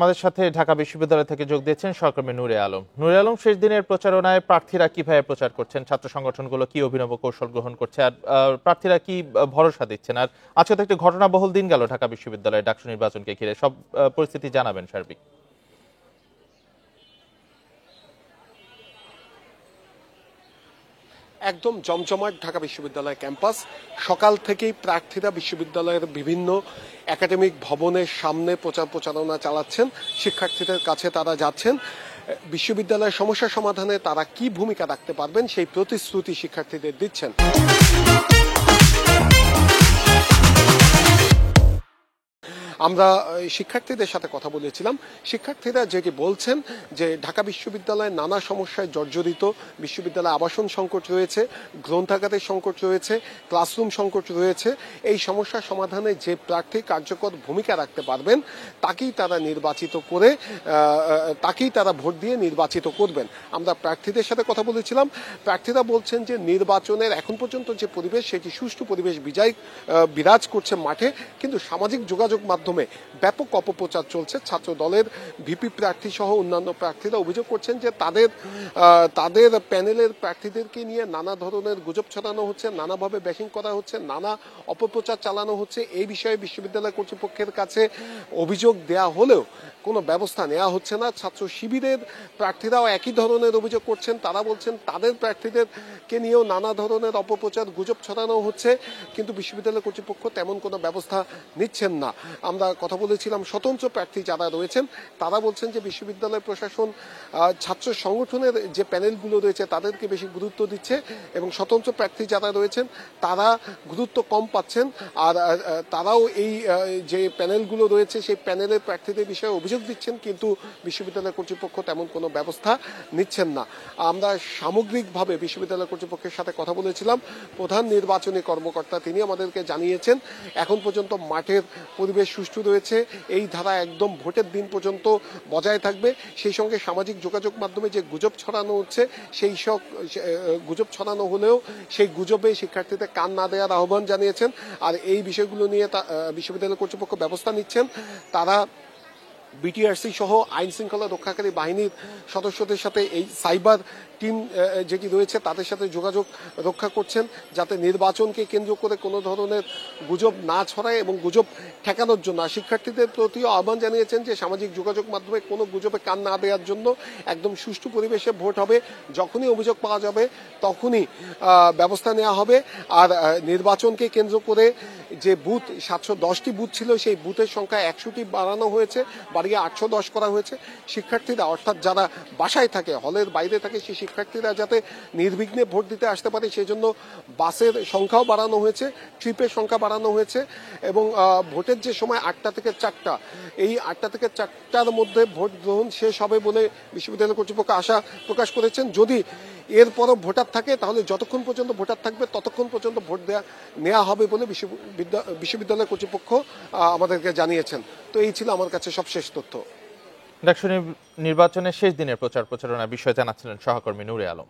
আমাদের সাথে ঢাকা বিশ্ববিদ্যালয় থেকে যোগ দিয়েছেন সহকর্মী নূরে আলম। নূরে আলম, শেষ দিনের প্রচারণায় প্রার্থীরা কিভাবে প্রচার করছেন, ছাত্র সংগঠনগুলো কি অভিনব কৌশল গ্রহণ করছে, আর প্রার্থীরা কি ভরসা দিচ্ছেন? আর আজকে তো একটা ঘটনাবহুল দিন গেল ঢাকা বিশ্ববিদ্যালয়ে ডাকসু নির্বাচনকে ঘিরে, সব পরিস্থিতি জানাবেন সার্বিক। একদম জমজমাট ঢাকা বিশ্ববিদ্যালয় ক্যাম্পাস। সকাল থেকেই প্রার্থীরা বিশ্ববিদ্যালয়ের বিভিন্ন একাডেমিক ভবনের সামনে প্রচারণা চালাচ্ছেন। শিক্ষার্থীদের কাছে তারা যাচ্ছেন, বিশ্ববিদ্যালয়ের সমস্যা সমাধানে তারা কি ভূমিকা রাখতে পারবেন সেই প্রতিশ্রুতি শিক্ষার্থীদের দিচ্ছেন। আমরা শিক্ষার্থীদের সাথে কথা বলেছিলাম। শিক্ষার্থীরা যেটি বলছেন যে ঢাকা বিশ্ববিদ্যালয়ে নানা সমস্যায় জর্জরিত, বিশ্ববিদ্যালয়ে আবাসন সংকট রয়েছে, গ্রন্থাগারের সংকট রয়েছে, ক্লাসরুম সংকট রয়েছে। এই সমস্যা সমাধানে যে প্রার্থী কার্যকর ভূমিকা রাখতে পারবেন তাকেই তারা ভোট দিয়ে নির্বাচিত করবেন। আমরা প্রার্থীদের সাথে কথা বলেছিলাম। প্রার্থীরা বলছেন যে নির্বাচনের এখন পর্যন্ত যে পরিবেশ সেটি সুষ্ঠু পরিবেশ বিরাজ করছে মাঠে, কিন্তু সামাজিক যোগাযোগ মাধ্যমে ব্যাপক অপপ্রচার চলছে। ছাত্র দলের ভিপি প্রার্থী সহ অন্যান্য প্রার্থীরা অভিযোগ করছেন যে তাদের প্যানেলের প্রার্থীদেরকে নিয়ে নানা ধরনের গুজব ছড়ানো হচ্ছে, নানাভাবে ব্যাশিং করা হচ্ছে, নানা অপপ্রচার চালানো হচ্ছে। এই বিষয়ে বিশ্ববিদ্যালয় কর্তৃপক্ষের কাছে অভিযোগ দেয়া হলেও কোনো ব্যবস্থা নেওয়া হচ্ছে না। ছাত্র শিবিরের প্রার্থীরাও একই ধরনের অভিযোগ করছেন। তারা বলছেন তাদের প্রার্থীদেরকে নিয়েও নানা ধরনের অপপ্রচার গুজব ছড়ানো হচ্ছে, কিন্তু বিশ্ববিদ্যালয় কর্তৃপক্ষ তেমন কোনো ব্যবস্থা নিচ্ছেন না। আমরা কথা বলেছিলাম স্বতন্ত্র প্রার্থী যারা রয়েছেন, তারা বলছেন যে বিশ্ববিদ্যালয় প্রশাসন ছাত্র সংগঠনের যে প্যানেলগুলো রয়েছে তাদেরকে বেশি গুরুত্ব দিচ্ছে, এবং স্বতন্ত্র প্রার্থী যারা রয়েছেন তারা গুরুত্ব কম পাচ্ছেন। আর তারাও এই যে প্যানেলগুলো রয়েছে সেই প্যানেলের প্রার্থীদের বিষয়ে অভিযোগ দিচ্ছেন, কিন্তু বিশ্ববিদ্যালয় কর্তৃপক্ষ তেমন কোনো ব্যবস্থা নিচ্ছেন না। আমরা সামগ্রিকভাবে বিশ্ববিদ্যালয় কর্তৃপক্ষের সাথে কথা বলেছিলাম। প্রধান নির্বাচনী কর্মকর্তা তিনি আমাদেরকে জানিয়েছেন এখন পর্যন্ত মাঠের পরিবেশ সুষ্ঠু রয়েছে, এই ধারা একদম ভোটের দিন পর্যন্ত বজায় থাকবে। সেই সঙ্গে সামাজিক যোগাযোগ মাধ্যমে যে গুজব ছড়ানো হচ্ছে, সেই সব গুজব ছড়ানো হলেও সেই গুজবে শিক্ষার্থীদের কান না দেওয়ার আহ্বান জানিয়েছেন। আর এই বিষয়গুলো নিয়ে বিশ্ববিদ্যালয় কর্তৃপক্ষ ব্যবস্থা নিচ্ছেন। তারা বিটিআরসি সহ আইন শৃঙ্খলা রক্ষাকারী বাহিনীর সদস্যদের সাথে এই সাইবার টিম যেটি রয়েছে তাদের সাথে যোগাযোগ রক্ষা করছেন, যাতে নির্বাচনকে কেন্দ্র করে কোনো ধরনের গুজব না ছড়ায়, এবং গুজব ঠেকানোর জন্য শিক্ষার্থীদের প্রতিও আহ্বান জানিয়েছেন যে সামাজিক যোগাযোগ মাধ্যমে কোনো গুজবে কান না দেওয়ার জন্য একদম সুষ্ঠু পরিবেশে ভোট হবে। যখনই অভিযোগ পাওয়া যাবে তখনই ব্যবস্থা নেওয়া হবে। আর নির্বাচনকে কেন্দ্র করে যে বুথ 710টি বুথ ছিল সেই বুথের সংখ্যা 100টি বাড়ানো হয়েছে, বাড়িয়ে 810 করা হয়েছে। শিক্ষার্থীরা অর্থাৎ যারা বাসায় থাকে, হলের বাইরে থাকে, সেই শিক্ষার্থীরা যাতে নির্বিঘ্নে ভোট দিতে আসতে পারে সেই জন্য বাসের সংখ্যাও বাড়ানো হয়েছে, ট্রিপের সংখ্যা বাড়ানো হয়েছে। এবং ভোটের যে সময় 8টা থেকে 4টা, এই 8টা থেকে 4টার মধ্যে ভোট গ্রহণ শেষ হবে বলে বিশ্ববিদ্যালয় কর্তৃপক্ষ আশা প্রকাশ করেছেন। যদি এরপরও ভোটার থাকে তাহলে যতক্ষণ পর্যন্ত ভোটার থাকবে ততক্ষণ পর্যন্ত ভোট নেওয়া হবে বলে বিশ্ববিদ্যালয় কর্তৃপক্ষ আমাদেরকে জানিয়েছেন। তো এই ছিল আমার কাছে সবশেষ তথ্য। ডাকসু নির্বাচনের শেষ দিনের প্রচারণার বিষয়ে জানাচ্ছিলেন সহকর্মী নূরে আলম।